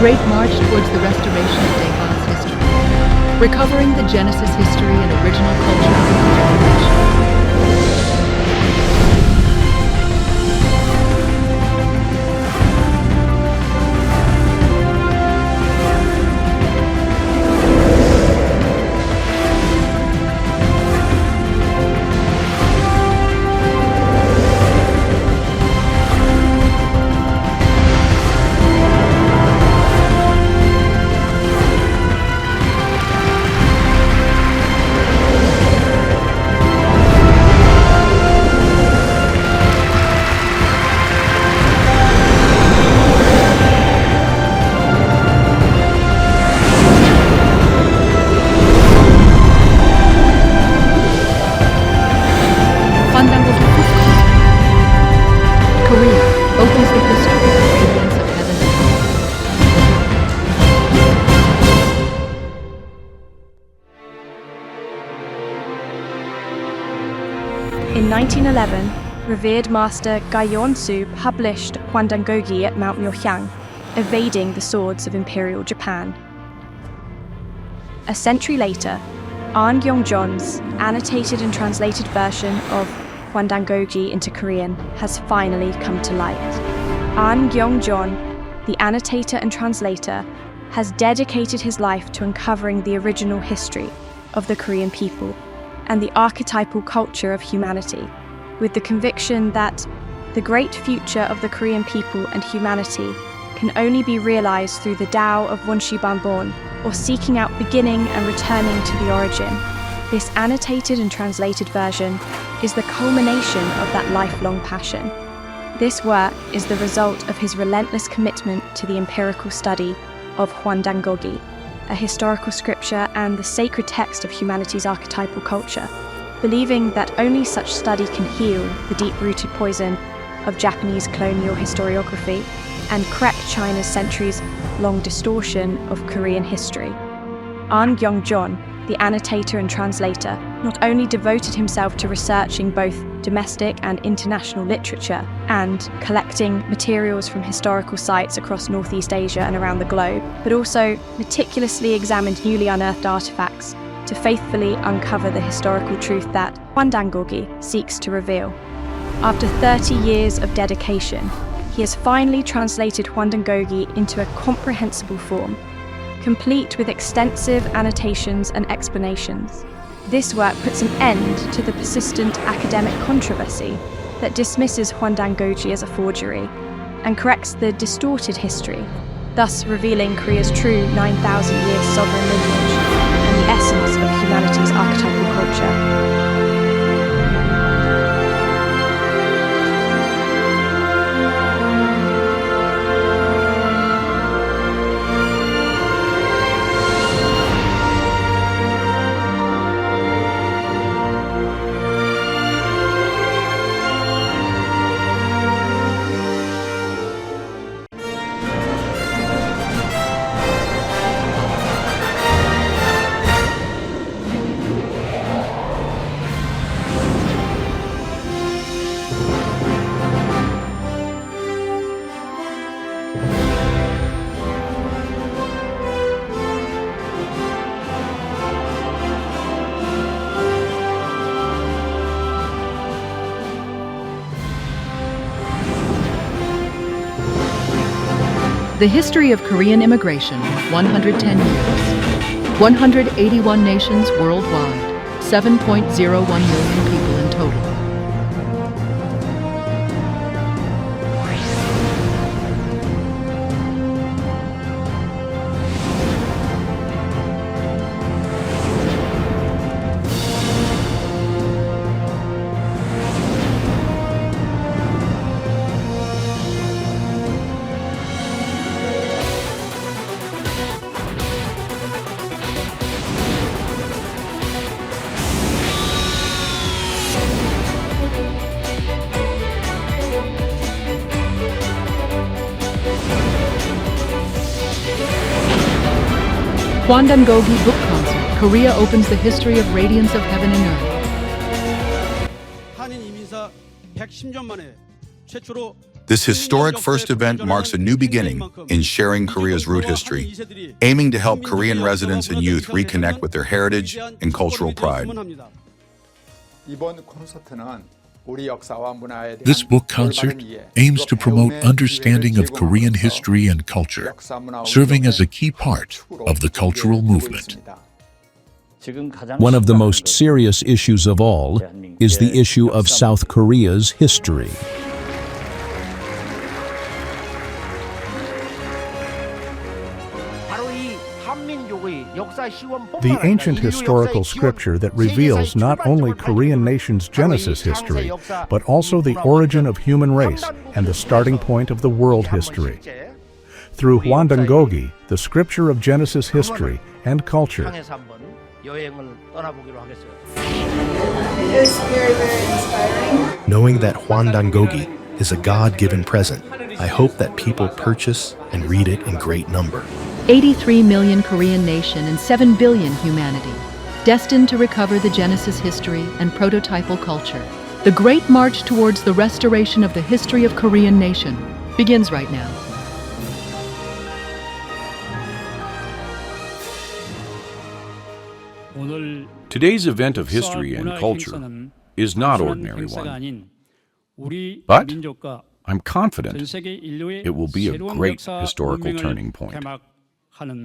great march towards the restoration of Dae Han's history, recovering the Genesis history and original culture of the Korean nation. Hwandangogi Book Concert. Korea opens the history of Radiance of Heaven and Earth. In 1911, revered master Dae Han published Hwandangogi at Mount Myeohyang, evading the swords of Imperial Japan. A century later, Ahn Kyung-jon's annotated and translated version of Hwandangogi into Korean has finally come to light. Ahn Kyung-jon, the annotator and translator, has dedicated his life to uncovering the original history of the Korean people and the archetypal culture of humanity, with the conviction that the great future of the Korean people and humanity can only be realized through the Tao of Wonshi Banbon, or seeking out beginning and returning to the origin. This annotated and translated version is the culmination of that lifelong passion. This work is the result of his relentless commitment to the empirical study of Hwandangogi, a historical scripture and the sacred text of humanity's archetypal culture, believing that only such study can heal the deep-rooted poison of Japanese colonial historiography and correct China's centuries-long distortion of Korean history. Ahn Kyung-jon, the annotator and translator, not only devoted himself to researching both domestic and international literature and collecting materials from historical sites across Northeast Asia and around the globe, but also meticulously examined newly unearthed artifacts to faithfully uncover the historical truth that Hwandangogi seeks to reveal. After 30 years of dedication, he has finally translated Hwandangogi into a comprehensible form, complete with extensive annotations and explanations. This work puts an end to the persistent academic controversy that dismisses Hwandangogi as a forgery and corrects the distorted history, thus revealing Korea's true 9,000-year sovereign lineage and the essence of humanity's archetypal culture. The history of Korean immigration, 110 years. 181 nations worldwide, 7.01 million people in total. Hwandangogi Book Concert. Korea opens the history of Radiance of Heaven and Earth. 한인 이민사 110년 만에 최초로 This historic first event marks a new beginning in sharing Korea's root history, aiming to help Korean residents and youth reconnect with their heritage and cultural pride. This book concert aims to promote understanding of Korean history and culture, serving as a key part of the cultural movement. One of the most serious issues of all is the issue of South Korea's history. The ancient historical scripture that reveals not only Korean nation's Genesis history, but also the origin of human race and the starting point of the world history. Through Hwandangogi, the scripture of Genesis history and culture. It is very, very inspiring. Knowing that Hwandangogi is a God-given present, I hope that people purchase and read it in great number. 83 million Korean nation and 7 billion humanity, destined to recover the Genesis history and prototypal culture. The great march towards the restoration of the history of Korean nation begins right now. Today's event of history and culture is not ordinary one, but I'm confident it will be a great historical turning point,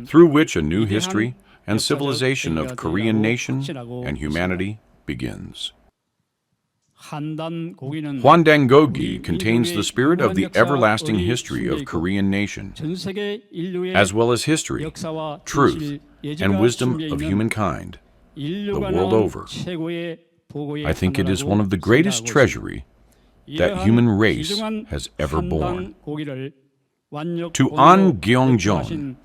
through which a new history and civilization of Korean nation and humanity begins. Hwandangogi contains the spirit of the everlasting history of Korean nation, as well as history, truth, and wisdom of humankind, the world over. I think it is one of the greatest treasury that human race has ever borne. To An Gyeongjeon,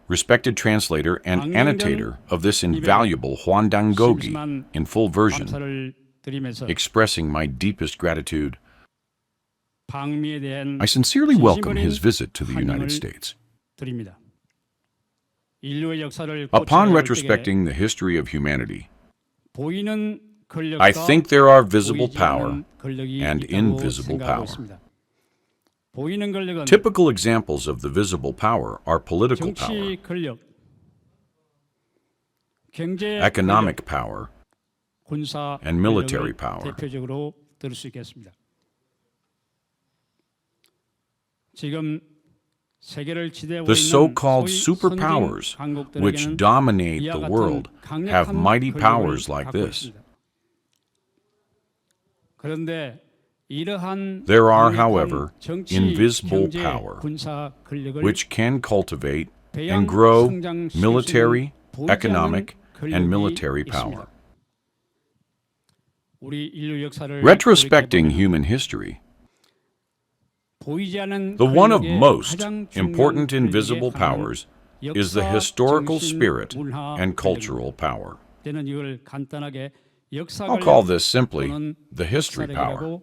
respected translator and annotator of this invaluable Hwandangogi in full version, expressing my deepest gratitude, I sincerely welcome his visit to the United States. Upon retrospecting the history of humanity, I think there are visible power and invisible power. Typical examples of the visible power are political power, economic power, and military power. The so-called superpowers, which dominate the world, have mighty powers like this. There are, however, invisible power, which can cultivate and grow military, economic, and military power. Retrospecting human history, the one of most important invisible powers is the historical spirit and cultural power. I'll call this simply the history power.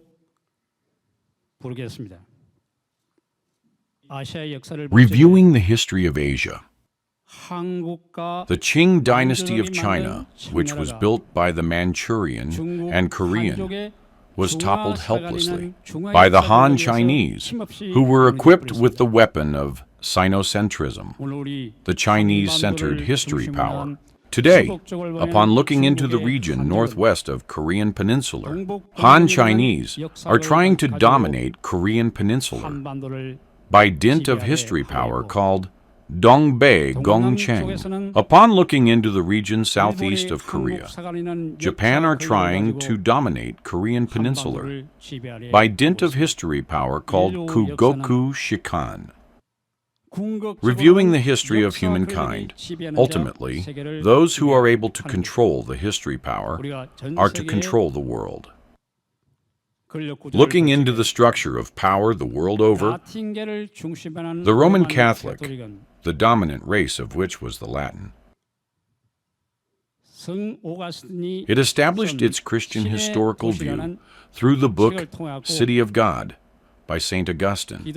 Reviewing the history of Asia, the Qing dynasty of China, which was built by the Manchurian and Korean, was toppled helplessly by the Han Chinese, who were equipped with the weapon of Sinocentrism, the Chinese-centered history power. Today, upon looking into the region northwest of Korean Peninsula, Han Chinese are trying to dominate Korean Peninsula by dint of history power called Dongbae Gongcheng. Upon looking into the region southeast of Korea, Japan are trying to dominate Korean Peninsula by dint of history power called Kugoku Shikan. Reviewing the history of humankind, ultimately, those who are able to control the history power are to control the world. Looking into the structure of power the world over, the Roman Catholic, the dominant race of which was the Latin, it established its Christian historical view through the book City of God by St. Augustine.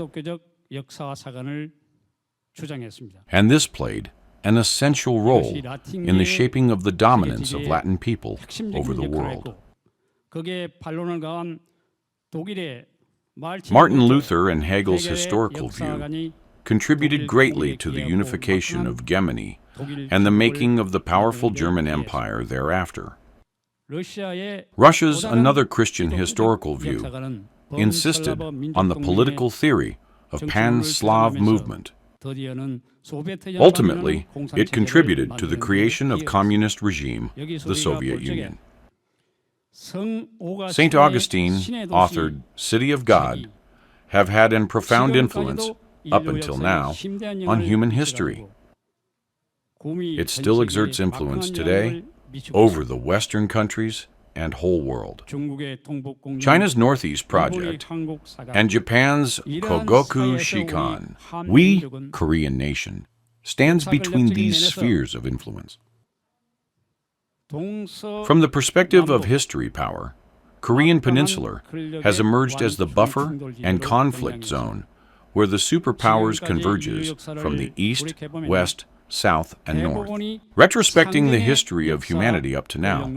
And this played an essential role in the shaping of the dominance of Latin people over the world. Martin Luther and Hegel's historical view contributed greatly to the unification of Germany and the making of the powerful German Empire thereafter. Russia's another Christian historical view insisted on the political theory of pan-Slav movement. Ultimately, it contributed to the creation of communist regime, the Soviet Union. St. Augustine, authored City of God, have had a profound influence, up until now, on human history. It still exerts influence today over the Western countries and whole world. China's Northeast Project and Japan's Kogoku Shikan, we, Korean nation, stands between these spheres of influence. From the perspective of history power, Korean Peninsula has emerged as the buffer and conflict zone where the superpowers converges from the east, west, south, and north. Retrospecting the history of humanity up to now,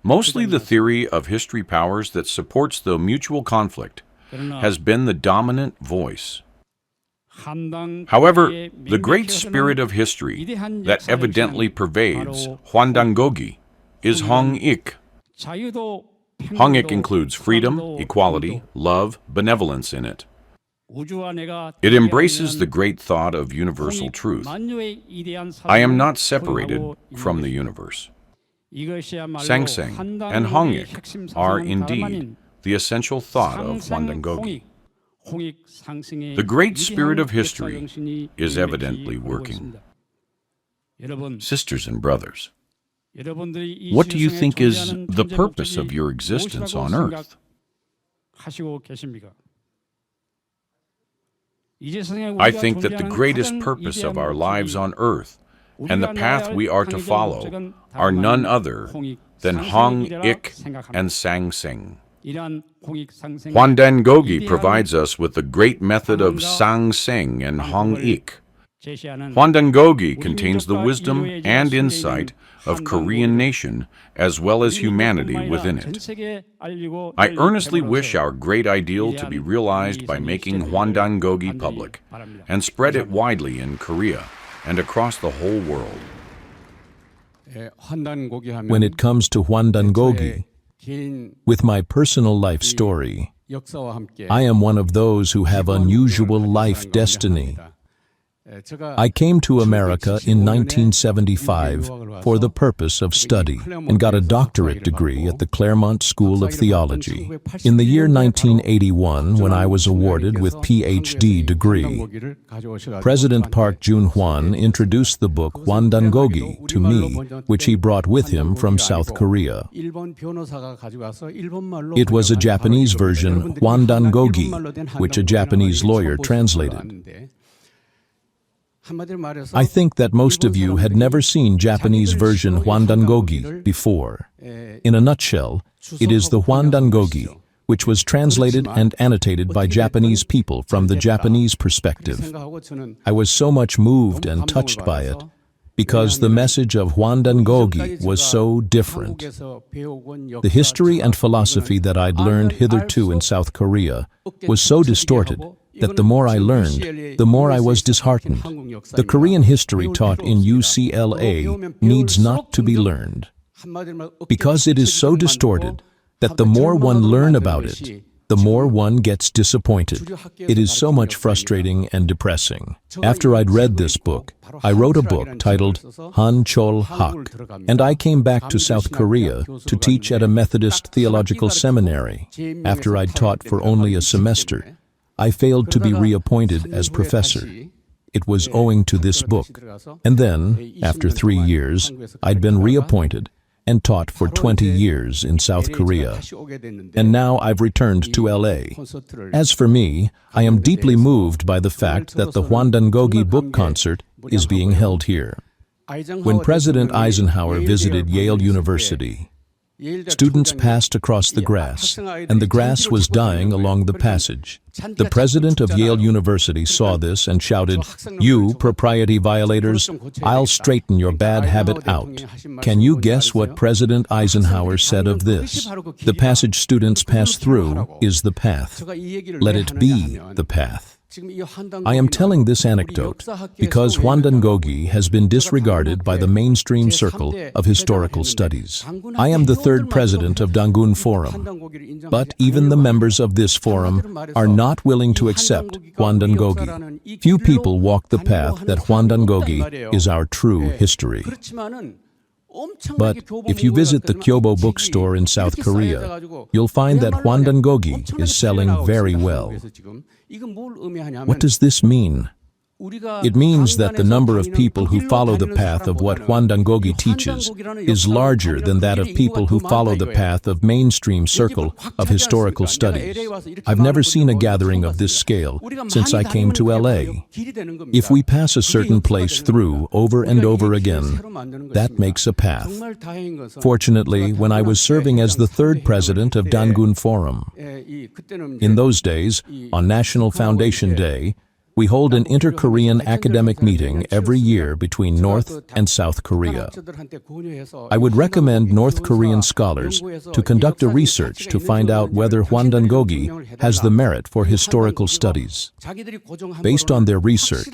mostly the theory of history powers that supports the mutual conflict has been the dominant voice. However, the great spirit of history that evidently pervades Hwandangogi is Hong-ik. Hong-ik includes freedom, equality, love, benevolence in it. It embraces the great thought of universal truth. I am not separated from the universe. Sangseng and Hong-ik are indeed the essential thought of Hwandangogi. The great spirit of history is evidently working. Sisters and brothers, what do you think is the purpose of your existence on earth? I think that the greatest purpose of our lives on earth and the path we are to follow are none other than Hong-ik and Sangseng. Hwandangogi provides us with the great method of Sangseng and Hong-ik. Hwandangogi contains the wisdom and insight of Korean nation as well as humanity within it. I earnestly wish our great ideal to be realized by making Hwandangogi public and spread it widely in Korea and across the whole world. When it comes to Hwandangogi, with my personal life story, I am one of those who have unusual life destiny. I came to America in 1975 for the purpose of study and got a doctorate degree at the Claremont School of Theology. In the year 1981, when I was awarded with PhD degree, President Park Jun-hwan introduced the book Hwandangogi to me, which he brought with him from South Korea. It was a Japanese version, Hwandangogi, which a Japanese lawyer translated. I think that most of you had never seen Japanese version Hwandangogi before. In a nutshell, it is the Hwandangogi, which was translated and annotated by Japanese people from the Japanese perspective. I was so much moved and touched by it, because the message of Hwandangogi was so different. The history and philosophy that I'd learned hitherto in South Korea was so distorted that the more I learned, the more I was disheartened. The Korean history taught in UCLA needs not to be learned, because it is so distorted that the more one learns about it, the more one gets disappointed. It is so much frustrating and depressing. After I'd read this book, I wrote a book titled Han Chol Hak, and I came back to South Korea to teach at a Methodist theological seminary. After I'd taught for only a semester, I failed to be reappointed as professor. It was owing to this book. And then, after 3 years, I'd been reappointed and taught for 20 years in South Korea. And now I've returned to LA. As for me, I am deeply moved by the fact that the Hwandangogi Book Concert is being held here. When President Eisenhower visited Yale University, Students passed across the grass, and the grass was dying along the passage. The president of Yale University saw this and shouted, "You, propriety violators, I'll straighten your bad habit out." Can you guess what President Eisenhower said of this? The passage students pass through is the path. Let it be the path. I am telling this anecdote because Hwandangogi has been disregarded by the mainstream circle of historical studies. I am the third president of Daeong Forum, but even the members of this forum are not willing to accept Hwandangogi. Few people walk the path that Hwandangogi is our true history. But if you visit the Kyobo bookstore in South Korea, you'll find that Hwandangogi is selling very well. What does this mean? It means that the number of people who follow the path of what Hwandangogi teaches is larger than that of people who follow the path of mainstream circle of historical studies. I've never seen a gathering of this scale since I came to LA. If we pass a certain place through over and over again, that makes a path. Fortunately, when I was serving as the third president of Daeong Forum, in those days, on National Foundation Day, we hold an inter-Korean academic meeting every year between North and South Korea. I would recommend North Korean scholars to conduct a research to find out whether Hwandangogi has the merit for historical studies. Based on their research,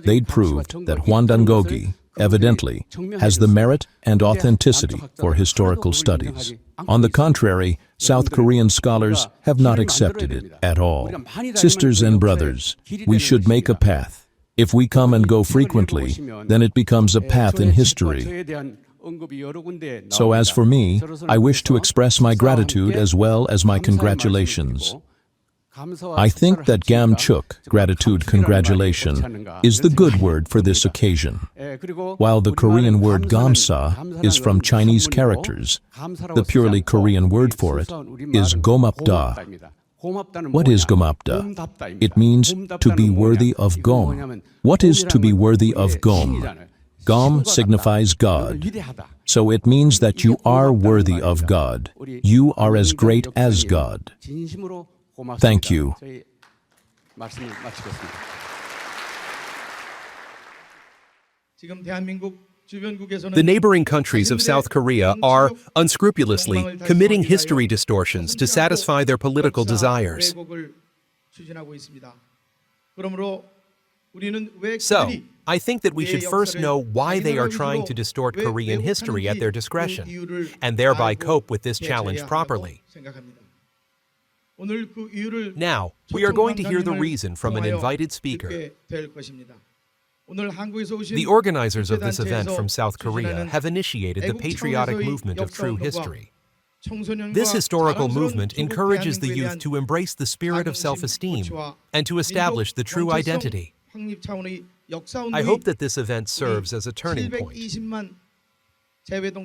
they'd proved that Hwandangogi, evidently, has the merit and authenticity for historical studies. On the contrary, South Korean scholars have not accepted it at all. Sisters and brothers, we should make a path. If we come and go frequently, then it becomes a path in history. So as for me, I wish to express my gratitude as well as my congratulations. I think that gamchuk, gratitude, congratulation, is the good word for this occasion. While the Korean word gamsa is from Chinese characters, the purely Korean word for it is gomapda. What is gomapda? It means to be worthy of gom. What is to be worthy of gom? Gom signifies God. So it means that you are worthy of God. You are as great as God. Thank you. The neighboring countries of South Korea are unscrupulously committing history distortions to satisfy their political desires. So, I think that we should first know why they are trying to distort Korean history at their discretion, and thereby cope with this challenge properly. Now, we are going to hear the reason from an invited speaker. The organizers of this event from South Korea have initiated the patriotic movement of true history. This historical movement encourages the youth to embrace the spirit of self-esteem and to establish the true identity. I hope that this event serves as a turning point,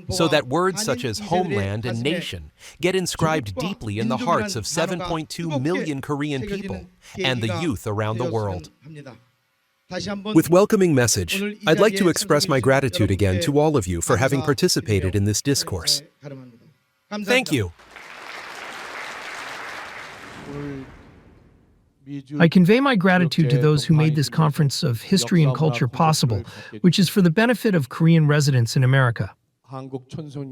so that words such as homeland and nation get inscribed deeply in the hearts of 7.2 million Korean people and the youth around the world. With welcoming message, I'd like to express my gratitude again to all of you for having participated in this discourse. Thank you. I convey my gratitude to those who made this conference of history and culture possible, which is for the benefit of Korean residents in America.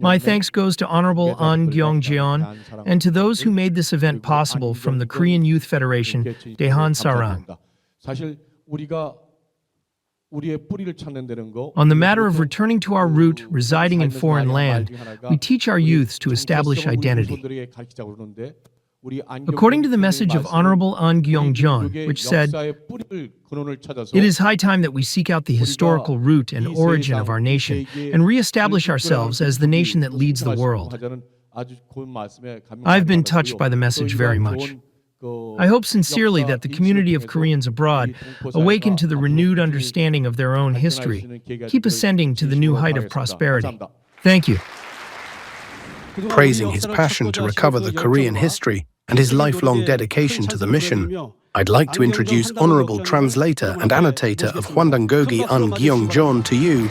My thanks goes to Honorable An Kyung-jeon and to those who made this event possible from the Korean Youth Federation, Dae Han Sarang. On the matter of returning to our root, residing in foreign land, we teach our youths to establish identity. According to the message of Honorable An Kyung-jeon, which said, "It is high time that we seek out the historical root and origin of our nation and re-establish ourselves as the nation that leads the world." I've been touched by the message very much. I hope sincerely that the community of Koreans abroad awaken to the renewed understanding of their own history, keep ascending to the new height of prosperity. Thank you. Praising his passion to recover the Korean history and his lifelong dedication to the mission, I'd like to introduce Honorable Translator and Annotator of Hwandangogi An Kyung-jeon to you.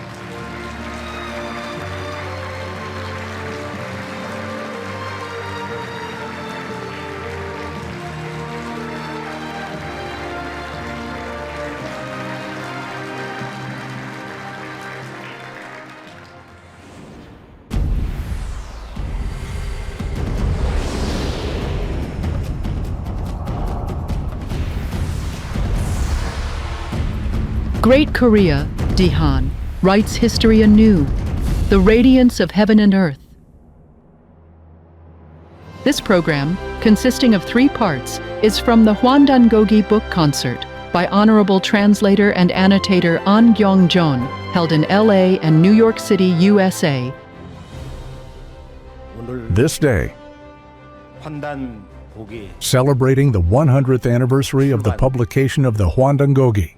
great Korea, Dae Han, writes history anew, the radiance of heaven and earth. This program, consisting of 3 parts, is from the Hwandangogi Book Concert by Honorable Translator and Annotator An Gyong-jeon, held in LA and New York City, USA. This day, celebrating the 100th anniversary of the publication of the Hwandangogi,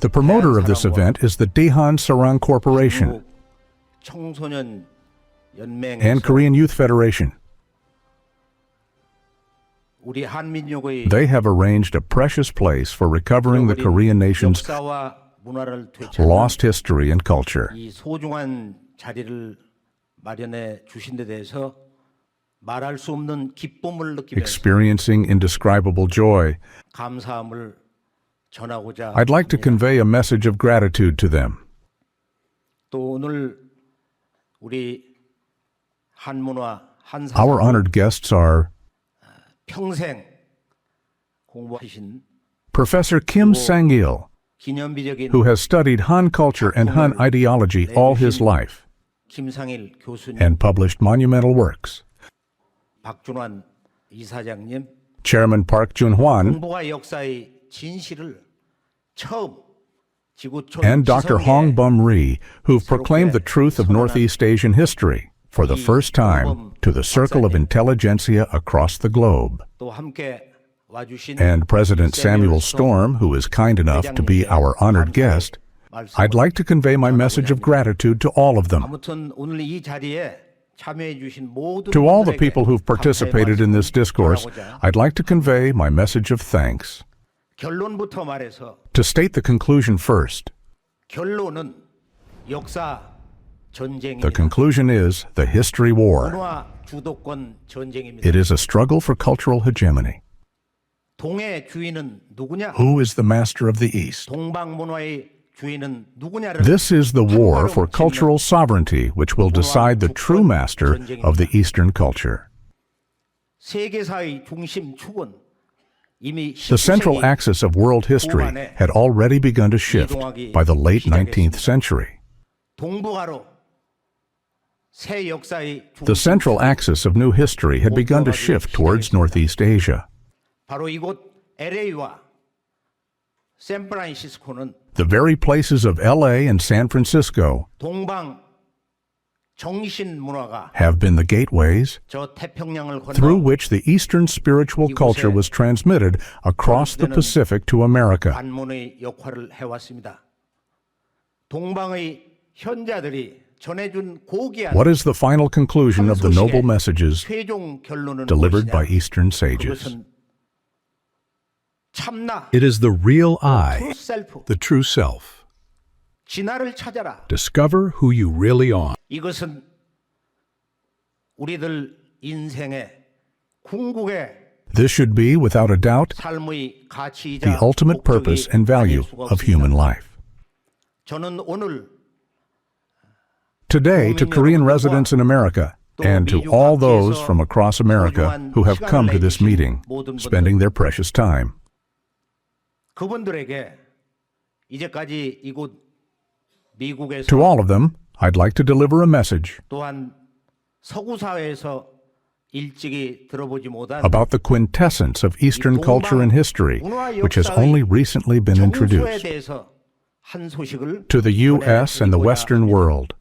the promoter of this event is the Dae Han Sarang Corporation and Korean Youth Federation. They have arranged a precious place for recovering the Korean nation's lost history and culture. Experiencing indescribable joy, I'd like to convey a message of gratitude to them. Our honored guests are Professor Kim Sang-il, who has studied Han culture and Han ideology all his life and published monumental works. Chairman Park Jun-hwan and Dr. Hong Bum-ri, who've proclaimed the truth of Northeast Asian history for the first time to the circle of intelligentsia across the globe. And President Samuel Storm, who is kind enough to be our honored guest, I'd like to convey my message of gratitude to all of them. To all the people who've participated in this discourse, I'd like to convey my message of thanks. To state the conclusion first, the conclusion is the history war. It is a struggle for cultural hegemony. Who is the master of the East? This is the war for cultural sovereignty, which will decide the true master of the Eastern culture. The central axis of world history had already begun to shift by the late 19th century. The central axis of new history had begun to shift towards Northeast Asia. The very places of LA and San Francisco have been the gateways through which the Eastern spiritual culture was transmitted across the Pacific to America. What is the final conclusion of the noble messages delivered by Eastern sages? It is the real I, the true self. Discover who you really are. This should be, without a doubt, the ultimate purpose and value of human life. Today, to Korean residents in America, and to all those from across America who have come to this meeting, spending their precious time, to all of them, I'd like to deliver a message about the quintessence of Eastern culture and history, which has only recently been introduced to the U.S. and the Western world.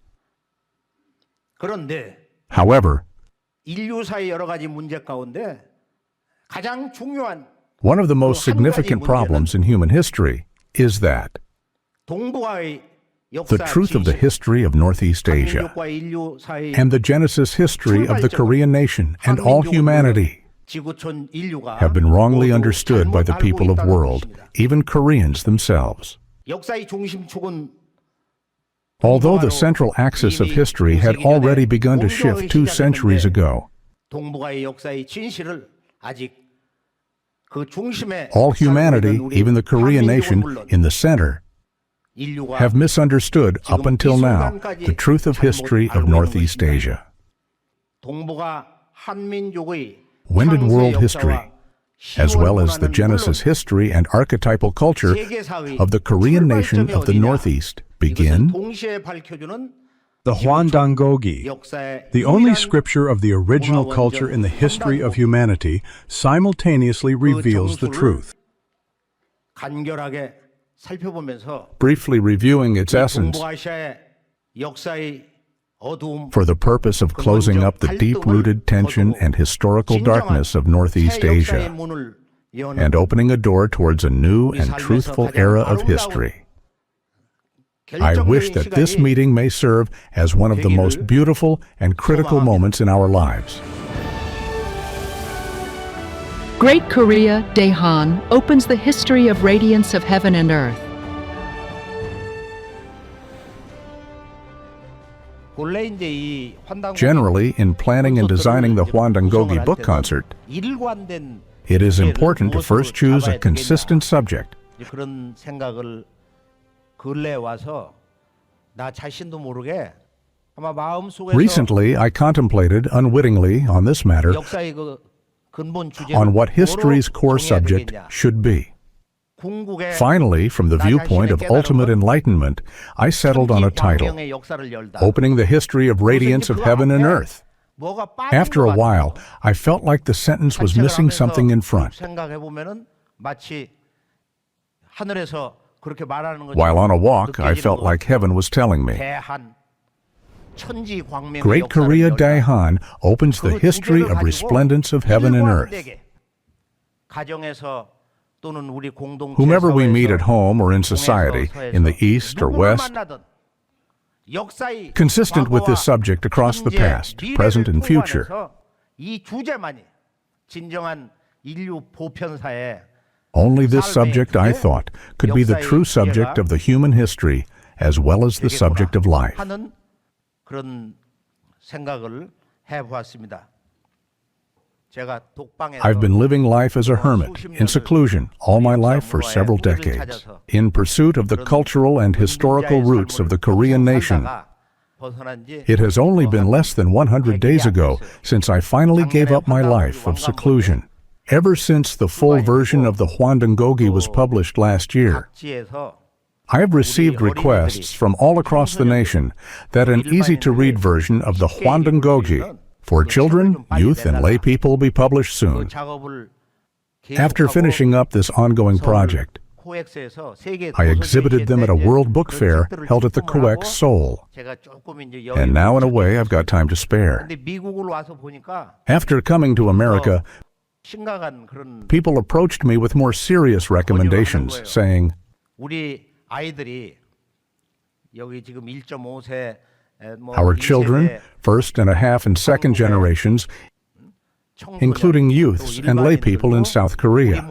However, one of the most significant problems in human history is that the truth of the history of Northeast Asia and the Genesis history of the Korean nation and all humanity have been wrongly understood by the people of the world, even Koreans themselves. Although the central axis of history had already begun to shift 2 centuries ago, all humanity, even the Korean nation in the center, have misunderstood up until now the truth of history of Northeast Asia. When did world history, as well as the Genesis history and archetypal culture of the Korean nation of the Northeast, begin? The Hwandangogi, the only scripture of the original culture in the history of humanity, simultaneously reveals the truth. Briefly reviewing its essence, for the purpose of closing up the deep-rooted tension and historical darkness of Northeast Asia, and opening a door towards a new and truthful era of history. I wish that this meeting may serve as one of the most beautiful and critical moments in our lives. Great Korea, Dae Han, opens the history of radiance of heaven and earth. Generally, in planning and designing the Hwandangogi Book Concert, it is important to first choose a consistent subject. Recently, I contemplated unwittingly on this matter on what history's core subject should be. Finally, from the viewpoint of ultimate enlightenment, I settled on a title, Opening the History of Radiance of Heaven and Earth. After a while, I felt like the sentence was missing something in front. While on a walk, I felt like heaven was telling me, Great Korea Dae Han opens the history of resplendence of heaven and earth. Whomever we meet at home or in society, in the East or West, consistent with this subject across the past, present, and future, only this subject, I thought, could be the true subject of the human history as well as the subject of life. I've been living life as a hermit, in seclusion, all my life for several decades, in pursuit of the cultural and historical roots of the Korean nation. It has only been less than 100 days ago since I finally gave up my life of seclusion. Ever since the full version of the Hwandangogi was published last year, I have received requests from all across the nation that an easy-to-read version of the Hwandangogi for children, youth, and lay people be published soon. After finishing up this ongoing project, I exhibited them at a World Book Fair held at the COEX, Seoul. And now, in a way, I've got time to spare. After coming to America, people approached me with more serious recommendations, saying, our children, first and a half and second generations, including youths and lay people in South Korea,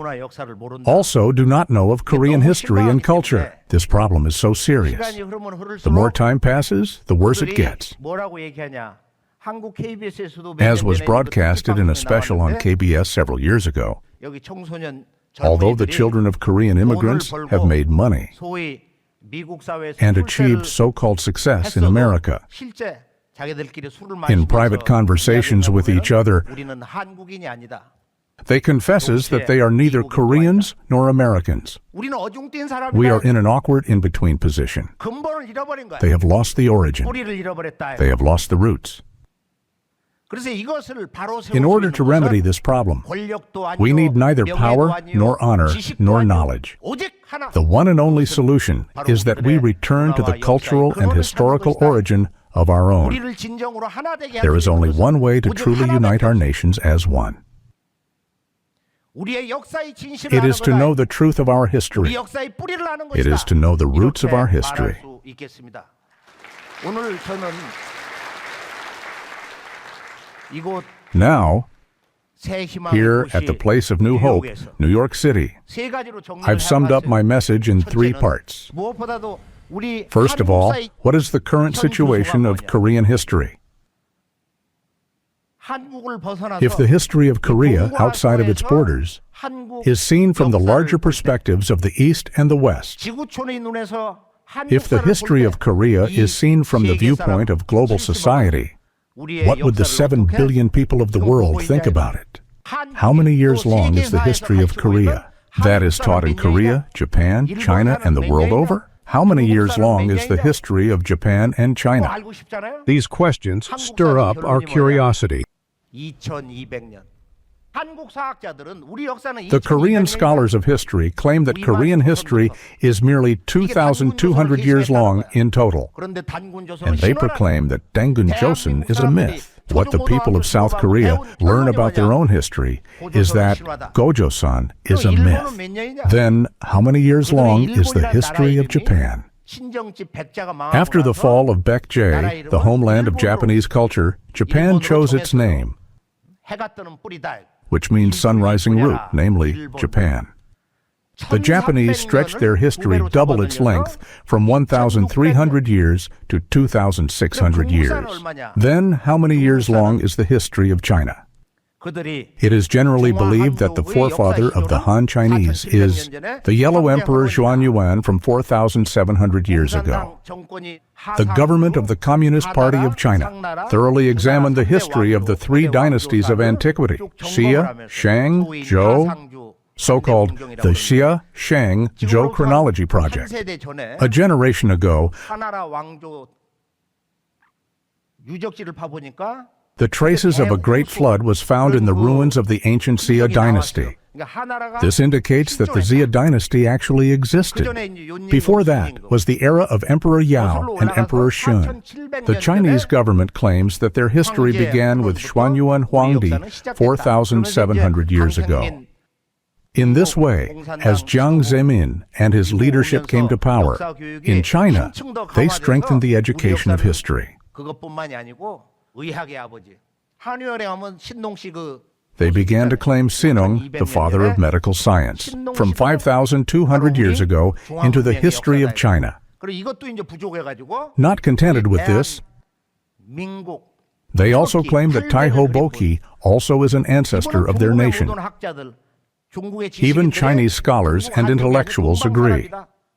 also do not know of Korean history and culture. This problem is so serious. The more time passes, the worse it gets. As was broadcasted in a special on KBS several years ago, although the children of Korean immigrants have made money and achieved so-called success in America, in private conversations with each other, they confesses that they are neither Koreans nor Americans. We are in an awkward in-between position. They have lost the origin. They have lost the roots. In order to remedy this problem, we need neither power, nor honor, nor knowledge. The one and only solution is that we return to the cultural and historical origin of our own. There is only one way to truly unite our nations as one. It is to know the truth of our history. It is to know the roots of our history. Now, here at the Place of New Hope, New York City, I've summed up my message in 3 parts. First of all, what is the current situation of Korean history? If the history of Korea outside of its borders is seen from the larger perspectives of the East and the West, if the history of Korea is seen from the viewpoint of global society, what would the 7 billion people of the world think about it? How many years long is the history of Korea? That is taught in Korea, Japan, China, and the world over? How many years long is the history of Japan and China? These questions stir up our curiosity. The Korean scholars of history claim that Korean history is merely 2,200 years long in total, and they proclaim that Daegun Joseon is a myth. What the people of South Korea learn about their own history is that Gojoseon is a myth. Then, how many years long is the history of Japan? After the fall of Baekje, the homeland of Japanese culture, Japan chose its name, which means sun-rising root, namely Japan. The Japanese stretched their history double its length from 1,300 years to 2,600 years. Then, how many years long is the history of China? It is generally believed that the forefather of the Han Chinese is the Yellow Emperor Hwandangogi from 4,700 years ago. The government of the Communist Party of China thoroughly examined the history of the three dynasties of antiquity, Xia, Shang, Zhou, so-called the Xia, Shang, Zhou Chronology Project. A generation ago, the traces of a great flood was found in the ruins of the ancient Xia dynasty. This indicates that the Xia dynasty actually existed. Before that was the era of Emperor Yao and Emperor Shun. The Chinese government claims that their history began with Xuanyuan Huangdi 4,700 years ago. In this way, as Jiang Zemin and his leadership came to power, in China, they strengthened the education of history. They began to claim Sinong, the father of medical science, from 5,200 years ago into the history of China. Not contented with this, they also claim that Taiho Boki also is an ancestor of their nation. Even Chinese scholars and intellectuals agree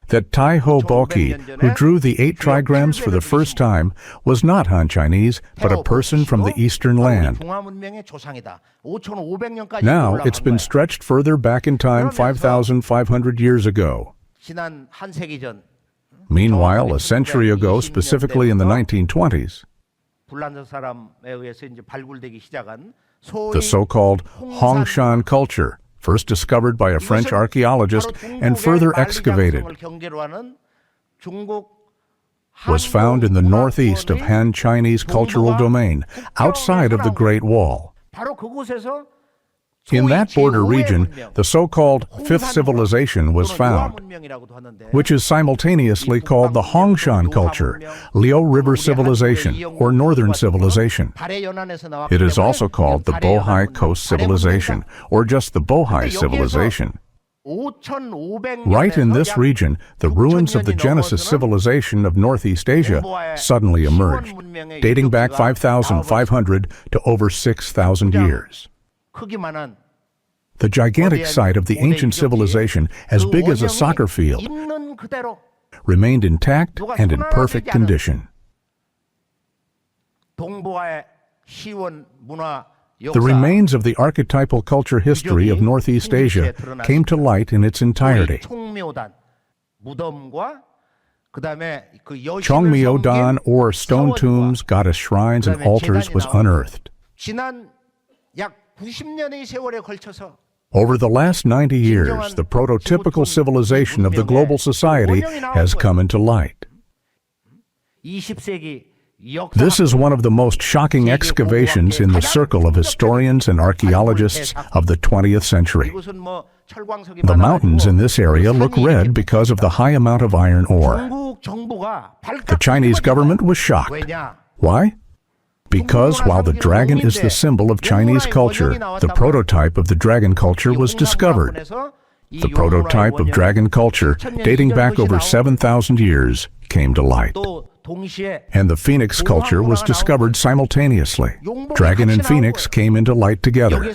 that Taiho Boki, who drew the 8 trigrams for the first time, was not Han Chinese, but a person from the eastern land. Now it's been stretched further back in time 5,500 years ago. Meanwhile, a century ago, specifically in the 1920s, the so-called Hongshan culture, first discovered by a French archaeologist and further excavated, was found in the northeast of Han Chinese cultural domain, outside of the Great Wall. In that border region, the so-called Fifth Civilization was found, which is simultaneously called the Hongshan culture, Liu River Civilization, or Northern Civilization. It is also called the Bohai Coast Civilization, or just the Bohai Civilization. Right in this region, the ruins of the Genesis civilization of Northeast Asia suddenly emerged, dating back 5,500 to over 6,000 years. The gigantic site of the ancient civilization, as big as a soccer field, remained intact and in perfect condition. The remains of the archetypal culture history of Northeast Asia came to light in its entirety. Cheongmyo-dan, or stone tombs, goddess shrines, and altars, was unearthed. Over the last 90 years, the prototypical civilization of the global society has come into light. This is one of the most shocking excavations in the circle of historians and archaeologists of the 20th century. The mountains in this area look red because of the high amount of iron ore. The Chinese government was shocked. Why? Because while the dragon is the symbol of Chinese culture, the prototype of the dragon culture was discovered. The prototype of dragon culture, dating back over 7,000 years, came to light. And the phoenix culture was discovered simultaneously. Dragon and phoenix came into light together.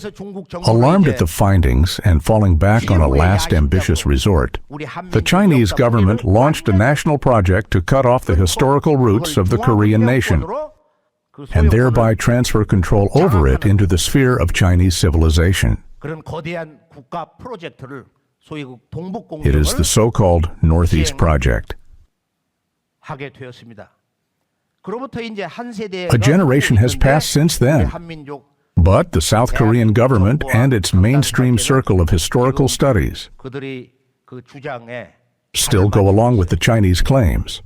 Alarmed at the findings and falling back on a last ambitious resort, the Chinese government launched a national project to cut off the historical roots of the Korean nation. and thereby transfer control over it into the sphere of Chinese civilization. It is the so-called Northeast Project. A generation has passed since then, but the South Korean government and its mainstream circle of historical studies still go along with the Chinese claims.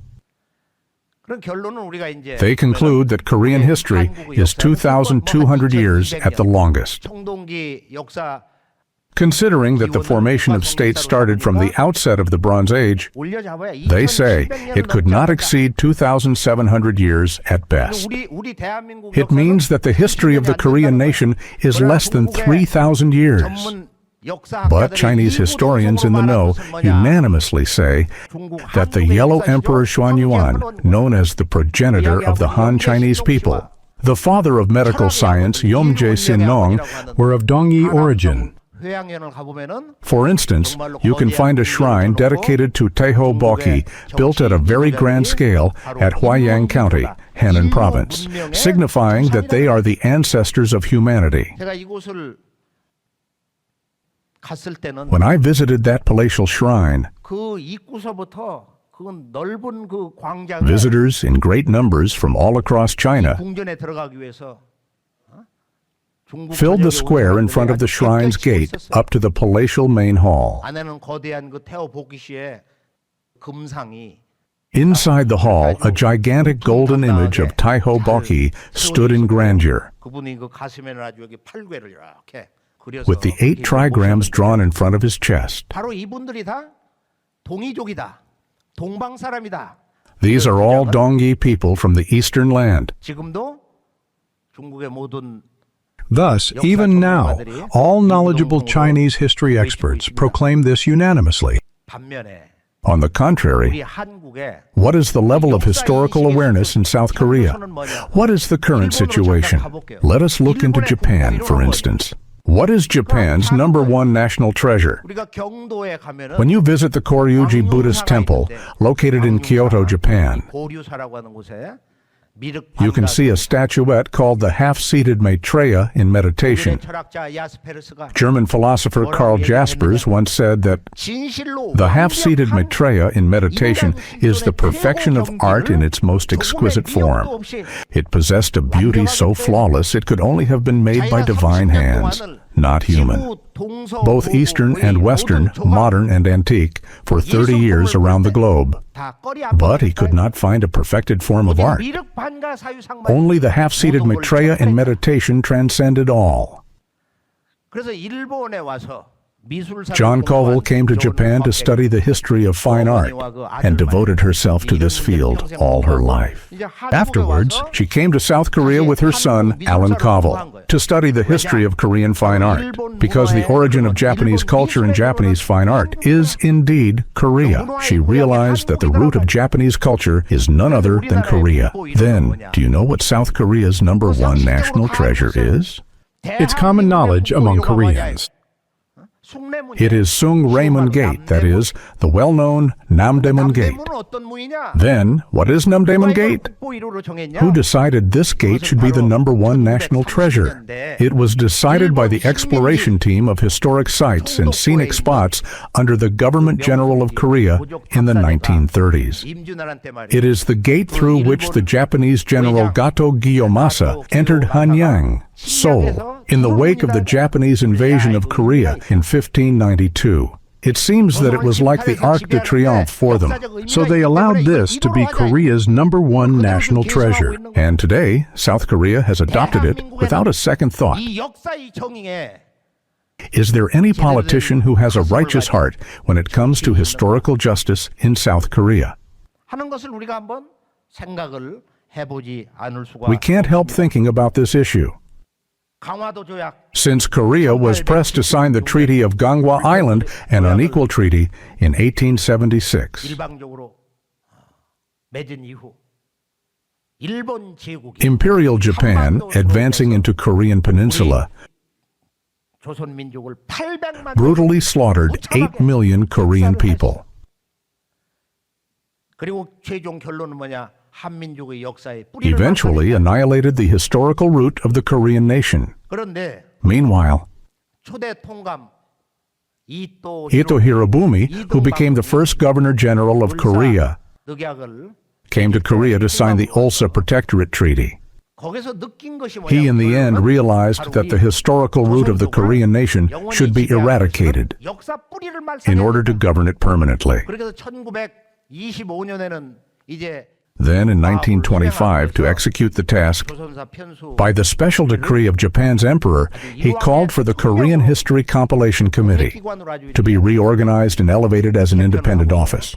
They conclude that Korean history is 2,200 years at the longest. Considering that the formation of states started from the outset of the Bronze Age, they say it could not exceed 2,700 years at best. It means that the history of the Korean nation is less than 3,000 years. But Chinese historians in the know unanimously say that the Yellow Emperor Xuanyuan, known as the progenitor of the Han Chinese people, the father of medical science Yomje Sinnong, were of Dongyi origin. For instance, you can find a shrine dedicated to Taeho Boki, built at a very grand scale at Hwayang County, Henan Province, signifying that they are the ancestors of humanity. When I visited that palatial shrine, visitors in great numbers from all across China filled the square in front of the shrine's gate up to the palatial main hall. Inside the hall, a gigantic golden image of Taeho Boki stood in grandeur, with the 8 trigrams drawn in front of his chest. These are all Dongyi people from the eastern land. Thus, even now, all knowledgeable Chinese history experts proclaim this unanimously. On the contrary, what is the level of historical awareness in South Korea? What is the current situation? Let us look into Japan, for instance. What is Japan's #1 national treasure? When you visit the Koryuji Buddhist temple, located in Kyoto, Japan, you can see a statuette called the half-seated Maitreya in meditation. German philosopher Karl Jaspers once said that the half-seated Maitreya in meditation is the perfection of art in its most exquisite form. It possessed a beauty so flawless it could only have been made by divine hands, not human. Both Eastern and Western, modern and antique, for 30 years around the globe. But he could not find a perfected form of art. Only the half-seated Maitreya in meditation transcended all. John Colville came to Japan to study the history of fine art and devoted herself to this field all her life. Afterwards, she came to South Korea with her son, Alan Colville, to study the history of Korean fine art, because the origin of Japanese culture and Japanese fine art is indeed Korea. She realized that the root of Japanese culture is none other than Korea. Then, do you know what South Korea's #1 national treasure is? It's common knowledge among Koreans. It is Sung Raemun Gate, that is, the well-known Namdaemun Gate. Then, what is Namdaemun Gate? Who decided this gate should be the #1 national treasure? It was decided by the exploration team of historic sites and scenic spots under the Government General of Korea in the 1930s. It is the gate through which the Japanese General Gato Giyomasa entered Hanyang, Seoul, in the wake of the Japanese invasion of Korea in 1592. It seems that it was like the Arc de Triomphe for them. So they allowed this to be Korea's #1 national treasure. And today, South Korea has adopted it without a second thought. Is there any politician who has a righteous heart when it comes to historical justice in South Korea? We can't help thinking about this issue. Since Korea was pressed to sign the Treaty of Ganghwa Island, an unequal treaty, in 1876. Imperial Japan, advancing into Korean Peninsula, brutally slaughtered 8 million Korean people. eventually annihilated the historical root of the Korean nation. Meanwhile, Ito Hirobumi, who became the first Governor-General of Korea, came to Korea to sign the Ulsa Protectorate Treaty. He in the end realized that the historical root of the Korean nation should be eradicated in order to govern it permanently. Then in 1925, to execute the task, by the special decree of Japan's emperor, he called for the Korean History Compilation Committee to be reorganized and elevated as an independent office.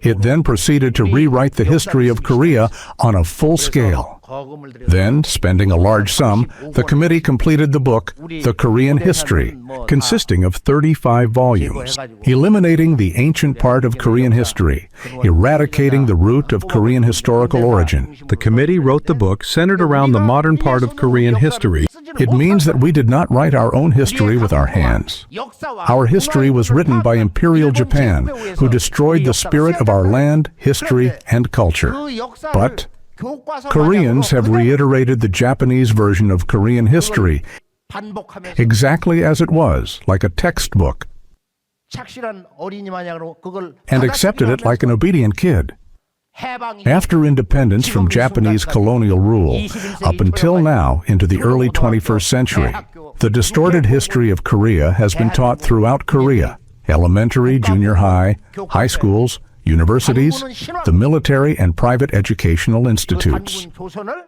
It then proceeded to rewrite the history of Korea on a full scale. Then, spending a large sum, the committee completed the book, The Korean History, consisting of 35 volumes, eliminating the ancient part of Korean history, eradicating the root of Korean historical origin. The committee wrote the book centered around the modern part of Korean history. It means that we did not write our own history with our hands. Our history was written by Imperial Japan, who destroyed the spirit of our land, history, and culture. But Koreans have reiterated the Japanese version of Korean history exactly as it was, like a textbook, and accepted it like an obedient kid. After independence from Japanese colonial rule, up until now into the early 21st century, the distorted history of Korea has been taught throughout Korea: elementary, junior high, high schools, universities, the military and private educational institutes.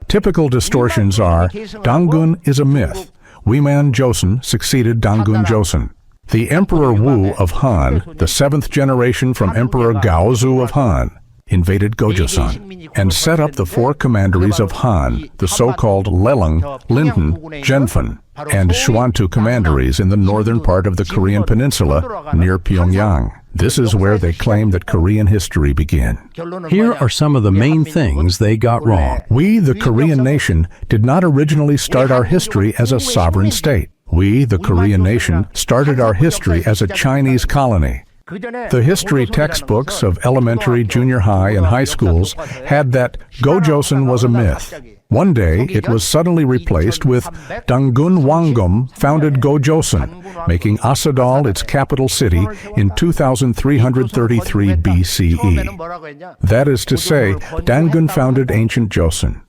Typical distortions are: Dangun is a myth. Wiman Joseon succeeded Dangun Joseon. The Emperor Wu of Han, the seventh generation from Emperor Gaozu of Han, invaded Gojoseon and set up the four commanderies of Han, the so-called Leleng, Linton, Genfan, and Shuantu commanderies in the northern part of the Korean peninsula near Pyongyang. This is where they claim that Korean history began. Here are some of the main things they got wrong. We, the Korean nation, did not originally start our history as a sovereign state. We, the Korean nation, started our history as a Chinese colony. The history textbooks of elementary, junior high, and high schools had that Gojoseon was a myth. One day, it was suddenly replaced with Dangun Wangum founded Gojoseon, making Asadal its capital city in 2333 BCE. That is to say, Dangun founded ancient Joseon.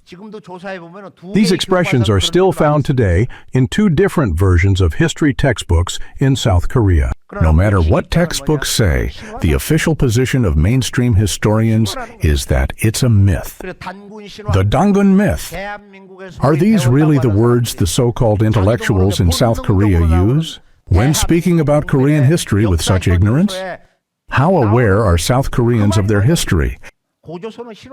These expressions are still found today in two different versions of history textbooks in South Korea. No matter what textbooks say, the official position of mainstream historians is that it's a myth. The Dangun myth. Are these really the words the so-called intellectuals in South Korea use when speaking about Korean history with such ignorance? How aware are South Koreans of their history?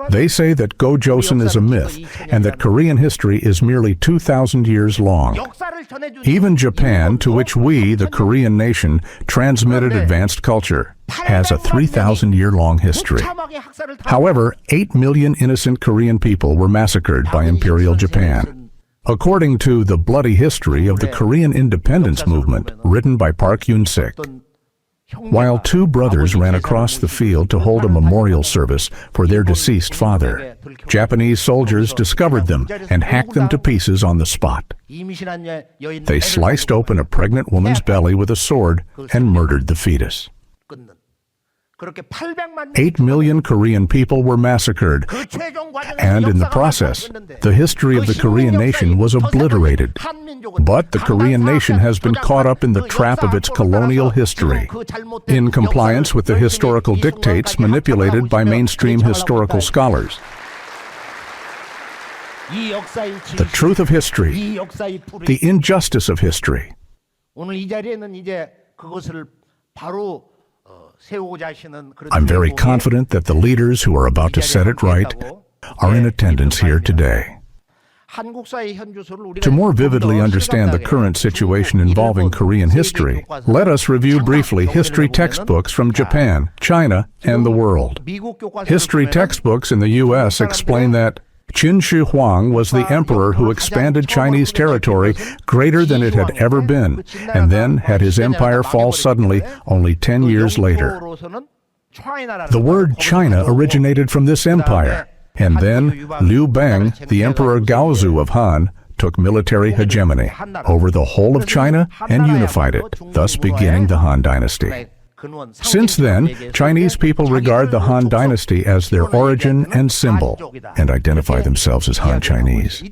They say that Gojoseon is a myth and that Korean history is merely 2,000 years long. Even Japan, to which we, the Korean nation, transmitted advanced culture, has a 3,000-year-long history. However, 8 million innocent Korean people were massacred by Imperial Japan. According to The Bloody History of the Korean Independence Movement, written by Park Yun-sik, while two brothers ran across the field to hold a memorial service for their deceased father, Japanese soldiers discovered them and hacked them to pieces on the spot. They sliced open a pregnant woman's belly with a sword and murdered the fetus. 8 million Korean people were massacred, and in the process, the history of the Korean nation was obliterated. But the Korean nation has been caught up in the trap of its colonial history, in compliance with the historical dictates manipulated by mainstream historical scholars. The truth of history, the injustice of history. I'm very confident that the leaders who are about to set it right are in attendance here today. To more vividly understand the current situation involving Korean history, let us review briefly history textbooks from Japan, China, and the world. History textbooks in the U.S. explain that Qin Shi Huang was the emperor who expanded Chinese territory greater than it had ever been, and then had his empire fall suddenly only 10 years later. The word China originated from this empire. And then Liu Bang, the Emperor Gaozu of Han, took military hegemony over the whole of China and unified it, thus beginning the Han Dynasty. Since then, Chinese people regard the Han Dynasty as their origin and symbol, and identify themselves as Han Chinese.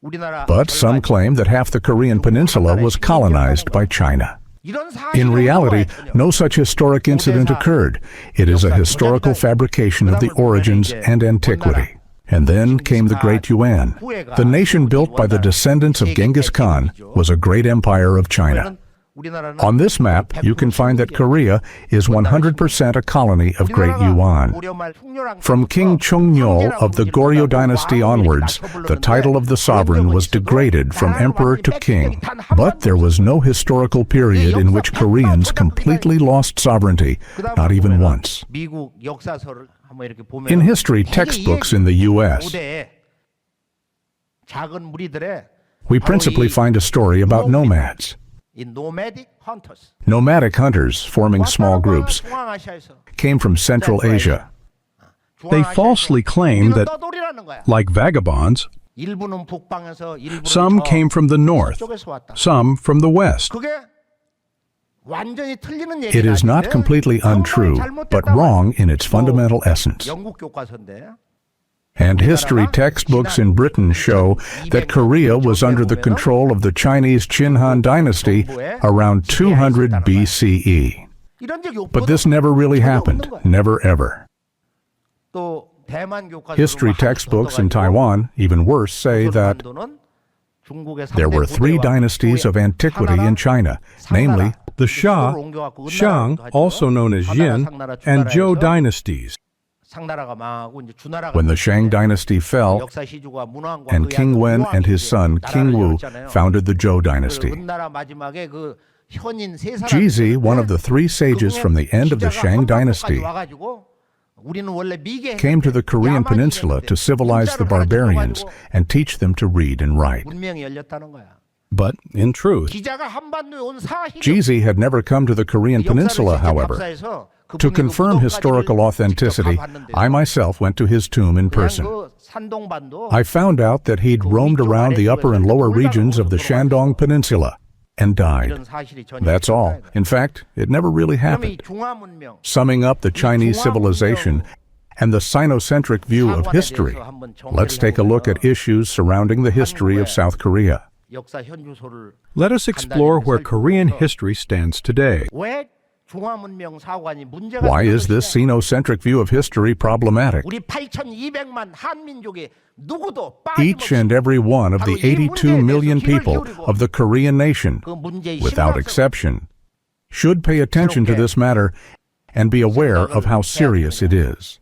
But some claim that half the Korean peninsula was colonized by China. In reality, no such historic incident occurred. It is a historical fabrication of the origins and antiquity. And then came the Great Yuan. The nation built by the descendants of Genghis Khan was a great empire of China. On this map, you can find that Korea is 100% a colony of Great Yuan. From King Chungnyeol of the Goryeo dynasty onwards, the title of the sovereign was degraded from emperor to king. But there was no historical period in which Koreans completely lost sovereignty, not even once. In history textbooks in the U.S., we principally find a story about nomads. Nomadic hunters, forming small groups, came from Central Asia. They falsely claim that, like vagabonds, some came from the north, some from the west. It is not completely untrue, but wrong in its fundamental essence. And history textbooks in Britain show that Korea was under the control of the Chinese Qin Han dynasty around 200 BCE. But this never really happened, never ever. History textbooks in Taiwan, even worse, say that there were 3 dynasties of antiquity in China, namely the Xia, Shang, also known as Yin, and Zhou dynasties. When the Shang dynasty fell, and King Wen and his son King Wu founded the Zhou dynasty. Jizi, one of the 3 sages from the end of the Shang dynasty, came to the Korean peninsula to civilize the barbarians and teach them to read and write. But in truth, Jizi had never come to the Korean peninsula, however. To confirm historical authenticity, I myself went to his tomb in person. I found out that he'd roamed around the upper and lower regions of the Shandong Peninsula and died. That's all. In fact, it never really happened. Summing up the Chinese civilization and the Sinocentric view of history, let's take a look at issues surrounding the history of South Korea. Let us explore where Korean history stands today. Why is this Sinocentric view of history problematic? Each and every one of the 82 million people of the Korean nation, without exception, should pay attention to this matter and be aware of how serious it is.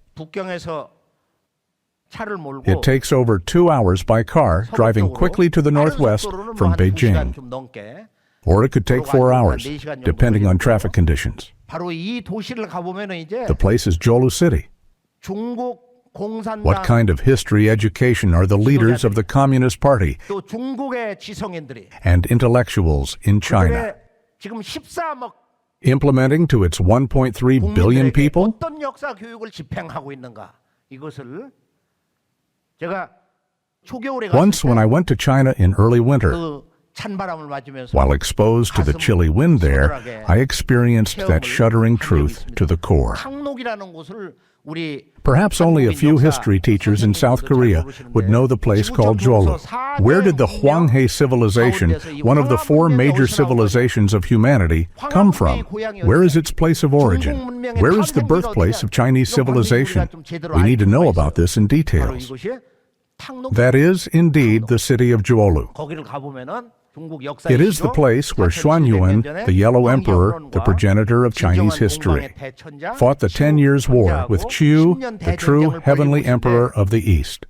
It takes over 2 hours by car driving quickly to the northwest from Beijing. Or it could take 4 hours, depending on traffic conditions. The place is Jeolu City. What kind of history education are the leaders of the Communist Party and intellectuals in China implementing to its 1.3 billion people? Once when I went to China in early winter, while exposed to the chilly wind there, I experienced that shuddering truth to the core. Perhaps only a few history teachers in South Korea would know the place called Jeolu. Where did the Hwanghae civilization, one of the 4 major civilizations of humanity, come from? Where is its place of origin? Where is the birthplace of Chinese civilization? We need to know about this in details. That is, indeed, the city of Jeolu. It is the place where Xuanyuan, the Yellow Emperor, the progenitor of Chinese history, fought the 10 Years' War with Chu, the true heavenly emperor of the East.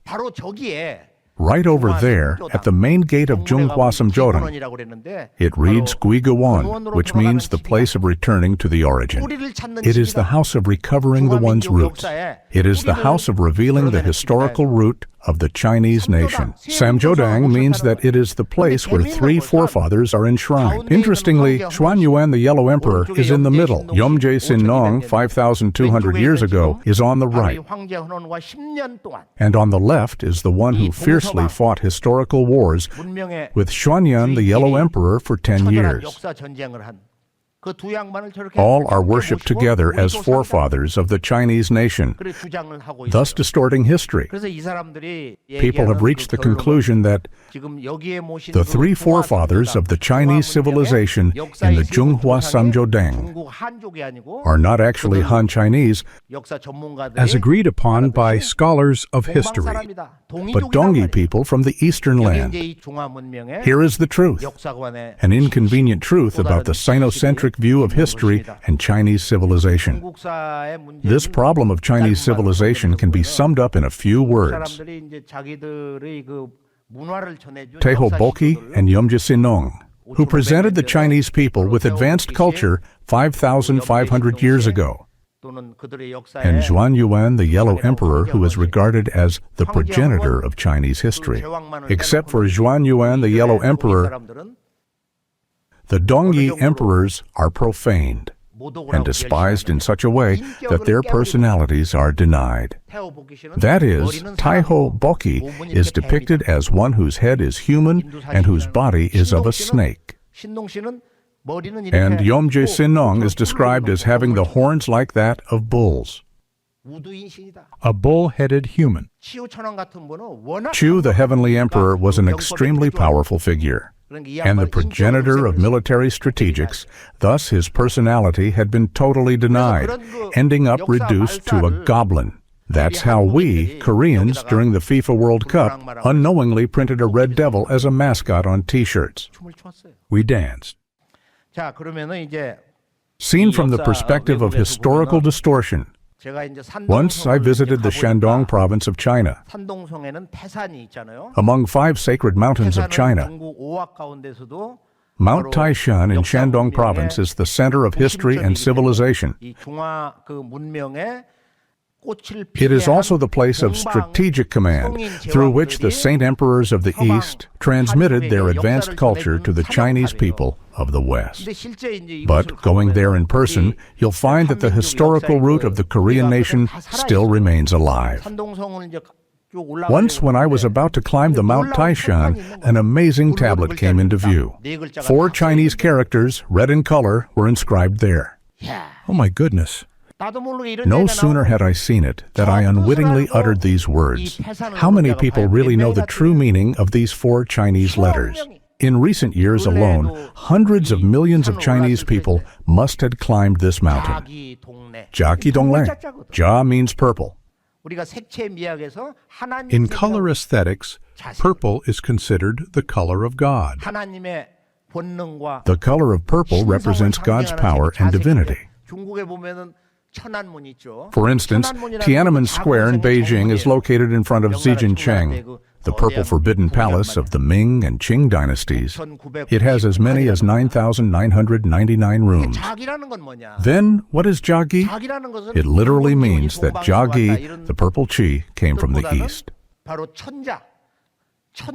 Right over there, at the main gate of Jungwasamjoreon, it reads Guigawon, which means the place of returning to the origin. It is the house of recovering the one's roots. It is the house of revealing the historical root of the Chinese nation. Samjiodang means that it is the place where three forefathers are enshrined. Interestingly, Xuanyuan, the Yellow Emperor, is in the middle. Yomje Sinnong, 5,200 years ago, is on the right. And on the left is the one who fiercely fought historical wars with Xuanyan, the Yellow Emperor, for 10 years. All are worshipped together as forefathers of the Chinese nation, thus distorting history. People have reached the conclusion that the three forefathers of the Chinese civilization in the Zhonghua Samjiodang are not actually Han Chinese, as agreed upon by scholars of history, but Dongyi people from the eastern land. Here is the truth, an inconvenient truth about the Sinocentric view of history and Chinese civilization. This problem of Chinese civilization can be summed up in a few words. Taeho Boki and Yomje Sinnong, who presented the Chinese people with advanced culture 5,500 years ago, and Xuanyuan, the Yellow Emperor, who is regarded as the progenitor of Chinese history. Except for Xuanyuan, the Yellow Emperor, the Dongyi emperors are profaned and despised in such a way that their personalities are denied. That is, Taeho Boki is depicted as one whose head is human and whose body is of a snake. And Yomje Sinnong is described as having the horns like that of bulls. a bull-headed human. Chu, the heavenly emperor, was an extremely powerful figure and the progenitor of military strategics. Thus, his personality had been totally denied, ending up reduced to a goblin. That's how we, Koreans, during the FIFA World Cup, unknowingly printed a red devil as a mascot on T-shirts. We danced. Seen from the perspective of historical distortion, once I visited the Shandong province of China. Among 5 sacred mountains of China, Mount Taishan in Shandong province is the center of history and civilization. It is also the place of strategic command, through which the Saint Emperors of the East transmitted their advanced culture to the Chinese people of the West. But going there in person, you'll find that the historical root of the Korean nation still remains alive. Once, when I was about to climb the Mount Taishan, an amazing tablet came into view. 4 Chinese characters, red in color, were inscribed there. Oh my goodness. No sooner had I seen it that I unwittingly uttered these words. How many people really know the true meaning of these 4 Chinese letters? In recent years alone, hundreds of millions of Chinese people must have climbed this mountain. Jaki Dongleng. Ja means purple. In color aesthetics, purple is considered the color of God. The color of purple represents God's power and divinity. For instance, Tiananmen Square in Beijing is located in front of Xijincheng, the Purple Forbidden Palace of the Ming and Qing dynasties. It has as many as 9,999 rooms. Then, what is Jagi? It literally means that Jagi, the purple chi, came from the east.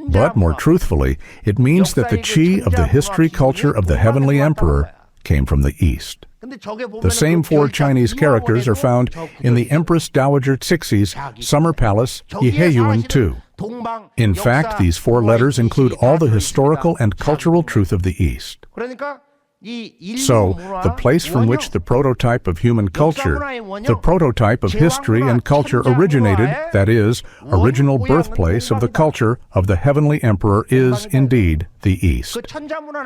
But more truthfully, it means that the chi of the history culture of the heavenly emperor came from the east. The same 4 Chinese characters are found in the Empress Dowager Cixi's Summer Palace, Yiheyuan too. In fact, these 4 letters include all the historical and cultural truth of the East. So, the place from which the prototype of human culture, the prototype of history and culture originated, that is, original birthplace of the culture of the heavenly emperor, is indeed the East.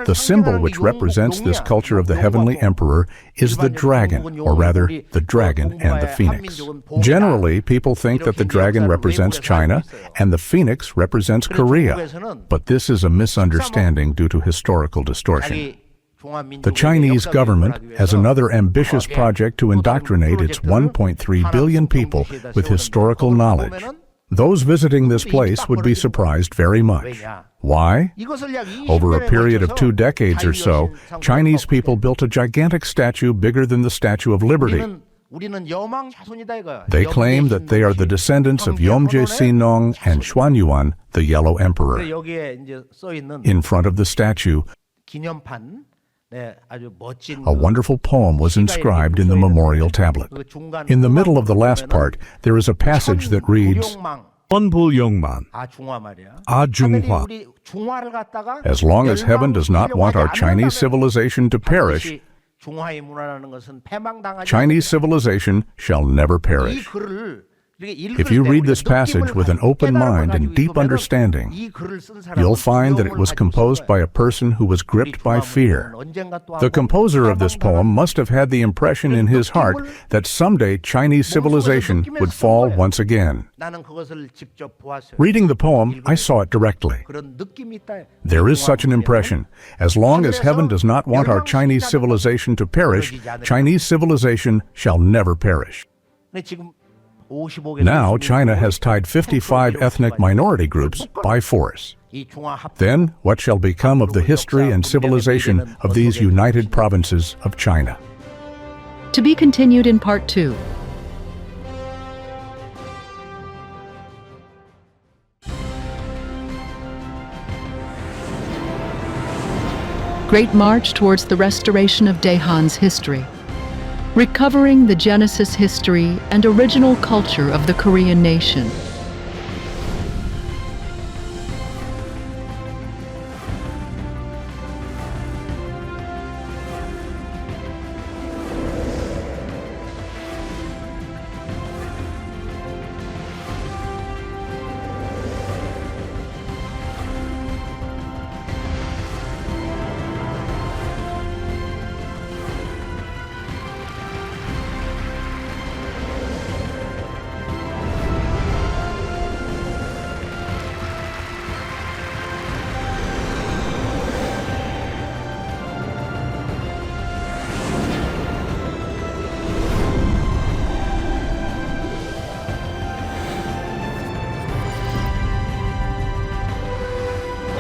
The symbol which represents this culture of the heavenly emperor is the dragon, or rather, the dragon and the phoenix. Generally, people think that the dragon represents China and the phoenix represents Korea, but this is a misunderstanding due to historical distortion. The Chinese government has another ambitious project to indoctrinate its 1.3 billion people with historical knowledge. Those visiting this place would be surprised very much. Why? Over a period of 2 decades or so, Chinese people built a gigantic statue bigger than the Statue of Liberty. They claim that they are the descendants of Yomje Sinong and Xuanyuan, the Yellow Emperor. In front of the statue, a wonderful poem was inscribed in the memorial tablet. In the middle of the last part, there is a passage that reads, 천불영만, 아중화. As long as heaven does not want our Chinese civilization to perish, Chinese civilization shall never perish. If you read this passage with an open mind and deep understanding, you'll find that it was composed by a person who was gripped by fear. The composer of this poem must have had the impression in his heart that someday Chinese civilization would fall once again. Reading the poem, I saw it directly. There is such an impression. As long as heaven does not want our Chinese civilization to perish, Chinese civilization shall never perish. Now, China has tied 55 ethnic minority groups by force. Then, what shall become of the history and civilization of these united provinces of China? To be continued in Part 2. Great March towards the restoration of Dae Han's history. Recovering the Genesis history and original culture of the Korean nation.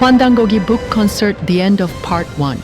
Hwandangogi Book Concert, the end of Part 1.